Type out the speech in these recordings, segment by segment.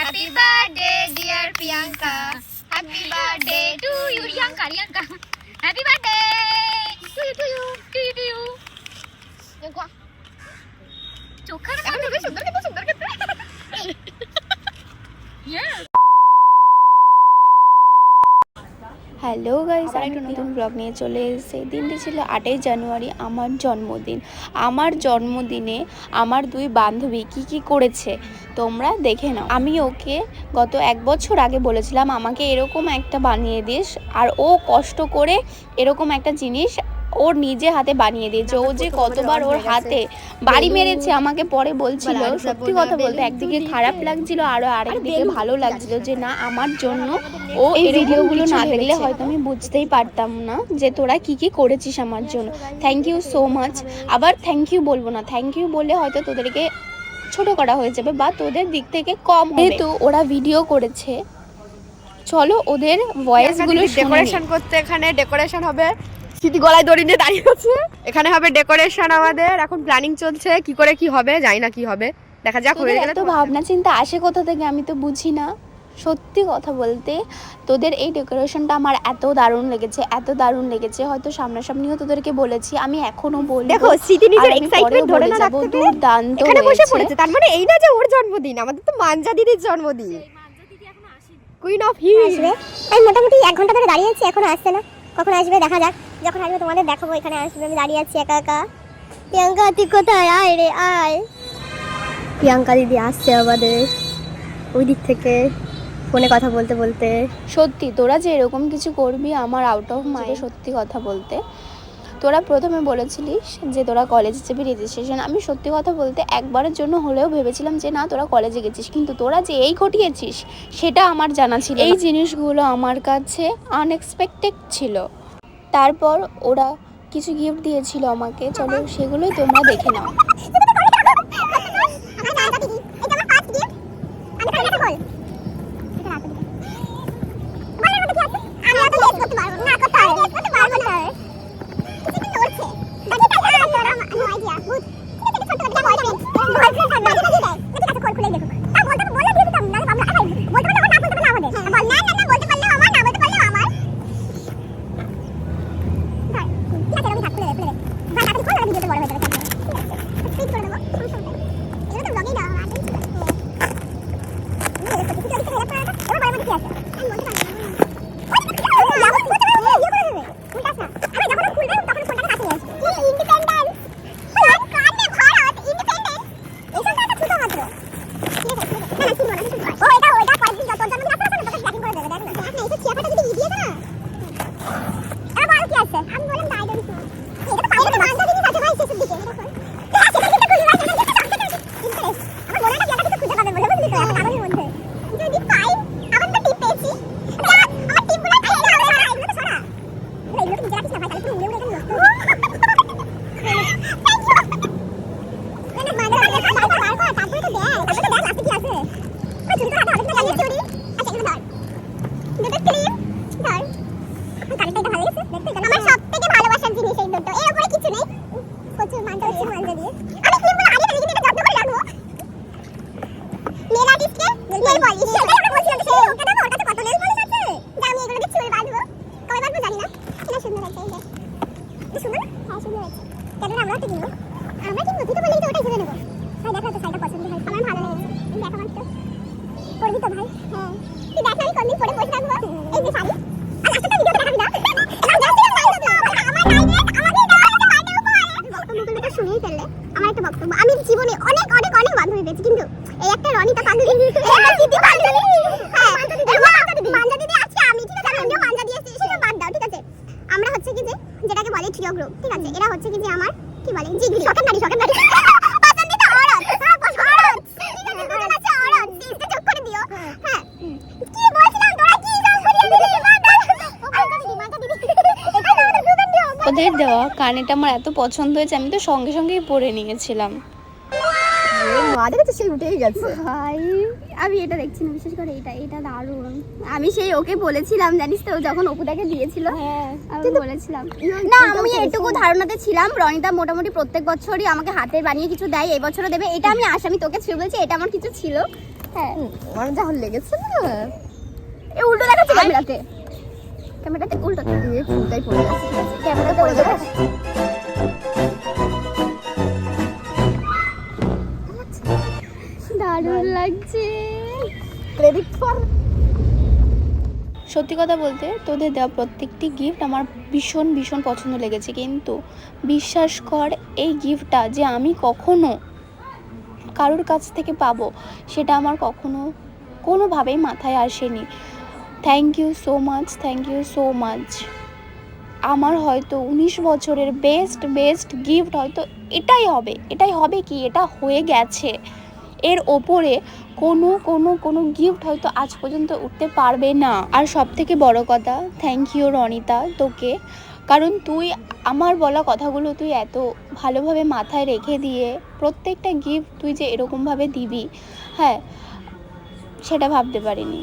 Happy birthday dear Priyanka. Happy birthday to you Priyanka. Happy birthday to you. দেখো চোখের মধ্যে বেশ সুন্দর খেতে। হ্যালো গাইস, আমি একটা নতুন ব্লগ নিয়ে চলে এসেছি। দিনটি ছিল 8ই জানুয়ারি, আমার জন্মদিন। আমার জন্মদিনে আমার দুই বান্ধবী কি করেছে তোমরা দেখে নাও। আমি ওকে গত 1 বছর আগে বলেছিলাম আমাকে এরকম একটা বানিয়ে দিস, আর ও কষ্ট করে এরকম একটা জিনিস ওর নিজে হাতে বানিয়ে দিয়েছে। ও যে কতবার ওর হাতে বাড়ি মেরেছে আমাকে পরে বলছিল। সত্যি কথা বলতে একদিকে খারাপ লাগছিল আর আরেকদিকে ভালো লাগছিল যে না, আমার জন্য ও এই ভিডিওগুলো না দেখলে হয়তো আমি বুঝতেই পারতাম না যে তোরা কি করেছিস আমার জন্য। Thank you so much. আবার থ্যাংক ইউ বলবো না, থ্যাংক ইউ বললে হয়তো তোদেরকে ছোট করা হয়ে যাবে বা তোদের দিক থেকে কম হবে। যেহেতু ওরা ভিডিও করেছে, চলো ওদের ভয়েসগুলো ডেকোরেশন করতে। এখানে ডেকোরেশন হবে, স্মৃতি গলায় দড়ি নিয়ে দাঁড়িয়ে আছে। এখানে হবে ডেকোরেশন আমাদের। এখন প্ল্যানিং চলছে, কি করে কি হবে জানি না, কি হবে দেখা যাক। হয়ে গেলে তো ভাবনা চিন্তা আসে কোথা থেকে আমি তো বুঝি না। সত্যি কথা বলতে তোদের এই ডেকোরেশনটা আমার এত দারুণ লেগেছে, হয়তো সামনাসামনিও তোদেরকে বলেছি, আমি এখনো বলি। দেখো স্মৃতি নিজের এক্সাইটমেন্ট ধরে না রাখতে পেরে দুর্দান্ত এখানে বসে পড়েছে। তার মানে এই না যে ওর জন্মদিন, আমাদের তো মানজা দিদির জন্মদিন। কুইন অফ হিল আসবে। আমি মোটামুটি 1 ঘন্টা ধরে দাঁড়িয়ে আছি, এখনো আসছে না। কখন আসবে দেখা যাক। যখন আসবে তোমাদের দেখাবো। এখানে আসবে, আমি দাঁড়িয়ে আছি একা একা। প্রিয়াঙ্কা তুই কোথায়? আয় রে আয়। প্রিয়াঙ্কা দিদি আসছে আমাদের ওই দিক থেকে ফোনে কথা বলতে বলতে। সত্যি তোরা যে এরকম কিছু করবি আমার আউট অফ মাইন্ড। সত্যি কথা বলতে তোরা প্রথমে বলেছিলিস যে তোরা কলেজে যাবি রেজিস্ট্রেশন। আমি সত্যি কথা বলতে একবারের জন্য হলেও ভেবেছিলাম যে না তোরা কলেজে গেছিস, কিন্তু তোরা যে এই ঘটিয়েছিস সেটা আমার জানা ছিল। এই জিনিসগুলো আমার কাছে আনএক্সপেক্টেড ছিল। তারপর ওরা কিছু গিফট দিয়েছিল আমাকে, চলো সেগুলোই তোমরা দেখে নাও। আমি জীবনে অনেক অনেক অনেক বান্ধবী পেয়েছি, কিন্তু এই একটা রনিতা বান্ধবী, মানজা দিদি আছে। আমি ঠিক আছে, আমিও মানজা দিয়েছি, সেটা বাদ দাও ঠিক আছে। আমরা হচ্ছে কি যে যেটাকে বলে ট্রিও গ্রুপ, ঠিক আছে। এরা হচ্ছে কি যে আমার কি বলে জিগরি শখের নারী পছন্দিতা অরত, অরত ঠিক আছে, দুজন আছে অরত, দিতে চোখ করে দিও। হ্যাঁ কি বলছিলাম তোরা কি জান করিয়ে দিলি? মানজা দিদি এটা আমাদের গ্রুপের নিয়ম। ওদের দেওয়া কানেটা আমার এত পছন্দ হয়েছে, আমি তো সঙ্গে সঙ্গেই পরে নিয়েছিলাম। ভাই আমি এটা দেখছি না, বিশেষ করে এটা দারুণ। আমি সেই ওকে বলেছিলাম জানিস তো, যখন অপুদাকে দিয়েছিল আমি বলেছিলাম না, আমি এটুকু ধারণাতে ছিলাম রনিতা মোটামুটি প্রত্যেক বছরই আমাকে হাতে বানিয়ে কিছু দেয়, এই বছরও দেবে, এটা আমি আশা। আমি তোকে ছুঁয়ে বলছি এটা আমার কিছু ছিল। হ্যাঁ আমার যখন লেগেছে না এ উল্টো দেখাচ্ছে ক্যামেরাতে, ক্যামেরাতে উল্টো দিয়ে ফুলটাই পড়ে গেছে। ক্যামেরাতে উল্টো দেখাচ্ছে। দারুণ লাগছে। ক্রেডিট ফর সত্যি কথা বলতে তোদের দেওয়া প্রত্যেকটি গিফট আমার ভীষণ ভীষণ পছন্দ লেগেছে, কিন্তু বিশ্বাস কর এই গিফটটা যে আমি কখনো কারোর কাছ থেকে পাবো সেটা আমার কখনো কোনোভাবেই মাথায় আসেনি। Thank you so much, thank you so much. আমার হয়তো 19 বছরের বেস্ট গিফট হয়তো এটাই হবে কি এটা হয়ে গেছে। এর ওপরে কোনো গিফট হয়তো আজ পর্যন্ত উঠতে পারবে না। আর সব থেকে বড় কথা, থ্যাংক ইউ রনিতা তোকে, কারণ তুই আমার বলা কথাগুলো তুই এত ভালোভাবে মাথায় রেখে দিয়ে প্রত্যেকটা গিফট তুই যে এরকমভাবে দিবি, হ্যাঁ সেটা ভাবতে পারিনি।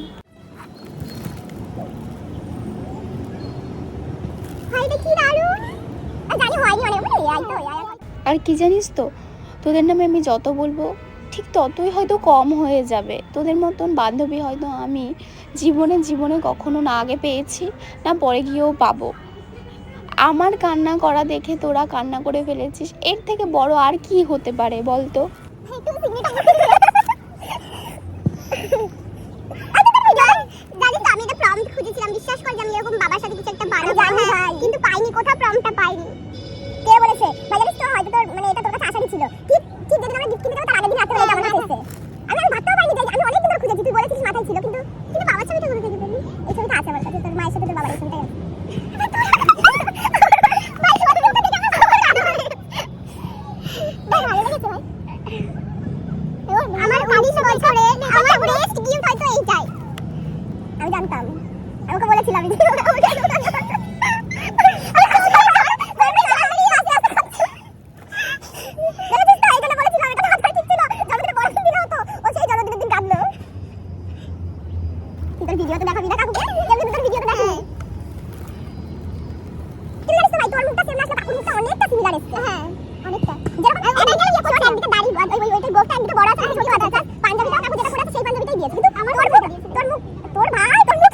হাইটা কি দারুণ। জানি হয়নি অনেক বলে এই তো আর কি জানিস তো, তোদের নামে আমি যত বলবো ঠিক ততই হয়তো কম হয়ে যাবে। তোদের মতন বান্ধবী হয়তো আমি জীবনে কখনো না আগে পেয়েছি না পরে গিয়েও পাবো। আমার কান্না করা দেখে তোরা কান্না করে ফেলেছিস, এর থেকে বড় আর কি হতে পারে বলতো? জানিস আমি একটা প্রম্পট খুঁজেছিলাম, বিশ্বাস কর যে আমি এরকম বাবার সাথে কিছু একটা বানাবো, কিন্তু পাইনি, কোথাও প্রম্পটটা পাইনি। কে বলেছে ভাই জানিস তো, হয়তো তোর মানে এটা তোর কাছে আশারই ছিল। ঠিক যেদিন আমরা গিফট কিনে দেবো তার আগের দিন রাতে এটা আমার কাছে এসেছে। আমি ভাবতেও পাইনি যে আমি অনেকদিন ধরে খুঁজেছি, তুই বলেছিস মাথায় ছিল, কিন্তু বাবার ছবিটা কোথা থেকে পেলি? এই ছবিটা আছে আমার কাছে, তোর মায়ের সাথে তোর বাবার এই ছবিটা আছে। আমার 19 বছরে আমার বেস্ট গিফট হয়তো এইটাই। আমি জানতাম, আমি ওকে বলেছিলাম ভিডিওতে দেখাবি না কাকুকে, তোর ভিডিওতে দেখাবি। কিন্তু জানিস তো ভাই, তোর মুখটা সেম না, কাকুর মুখটা অনেকটা সিমিলার এসছে। হ্যাঁ অনেকটা, যেরকম এটা ইয়ে করছে একদিকে দাড়ি ওইটার গোফটা একদিকে বড় আছে, ছোট আছে, পাঞ্জাবিটা কাকু যেটা পরে আছে সেই পাঞ্জাবিটাই দিয়েছে, কিন্তু আমার তোর মুখ তোর ভাই তোর মুখ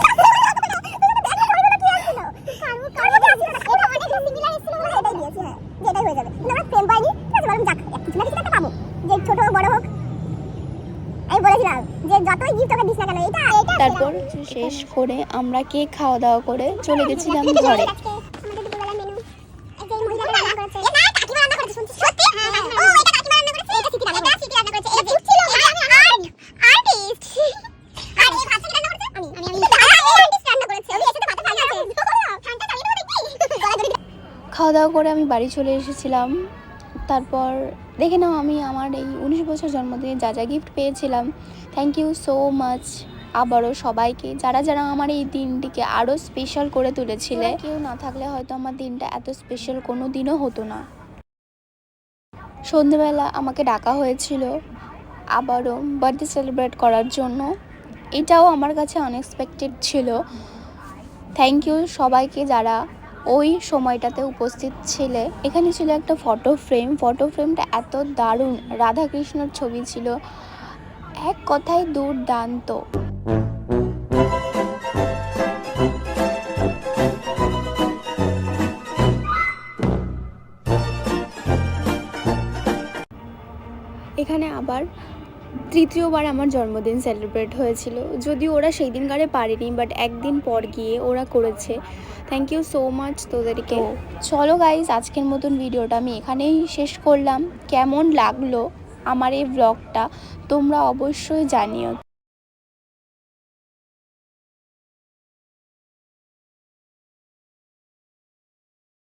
তারপর শেষ করে আমরা কেক খাওয়া দাওয়া করে চলে গেছিলাম ঘরে। খাওয়া দাওয়া করে আমি বাড়ি চলে এসেছিলাম। তারপর দেখে নাও আমি আমার এই 19 বছর জন্মদিনে যা গিফট পেয়েছিলাম। থ্যাংক ইউ সো মাচ আবারও সবাইকে, যারা আমার এই দিনটিকে আরও স্পেশাল করে তুলেছিলে। কেউ না থাকলে হয়তো আমার দিনটা এত স্পেশাল কোনো দিনও হতো না। সন্ধ্যেবেলা আমাকে ডাকা হয়েছিল আবারও বার্থডে সেলিব্রেট করার জন্য, এটাও আমার কাছে আনএক্সপেক্টেড ছিল। থ্যাংক ইউ সবাইকে যারা ওই সময়টাতে উপস্থিত ছিলে। এখানে ছিল একটা ফটো ফ্রেমটা এত দারুণ, রাধাকৃষ্ণর ছবি ছিল, এক কথায় দুর্দান্ত। এখানে আবার তৃতীয়বার আমার জন্মদিন সেলিব্রেট হয়েছিল, যদিও ওরা সেই দিনকারে পারেনি, বাট একদিন পর গিয়ে ওরা করেছে। থ্যাংক ইউ সো মাচ তোদেরকে। চলো গাইজ, আজকের মতন ভিডিওটা আমি এখানেই শেষ করলাম। কেমন লাগলো আমার এই ব্লগটা তোমরা অবশ্যই জানিও।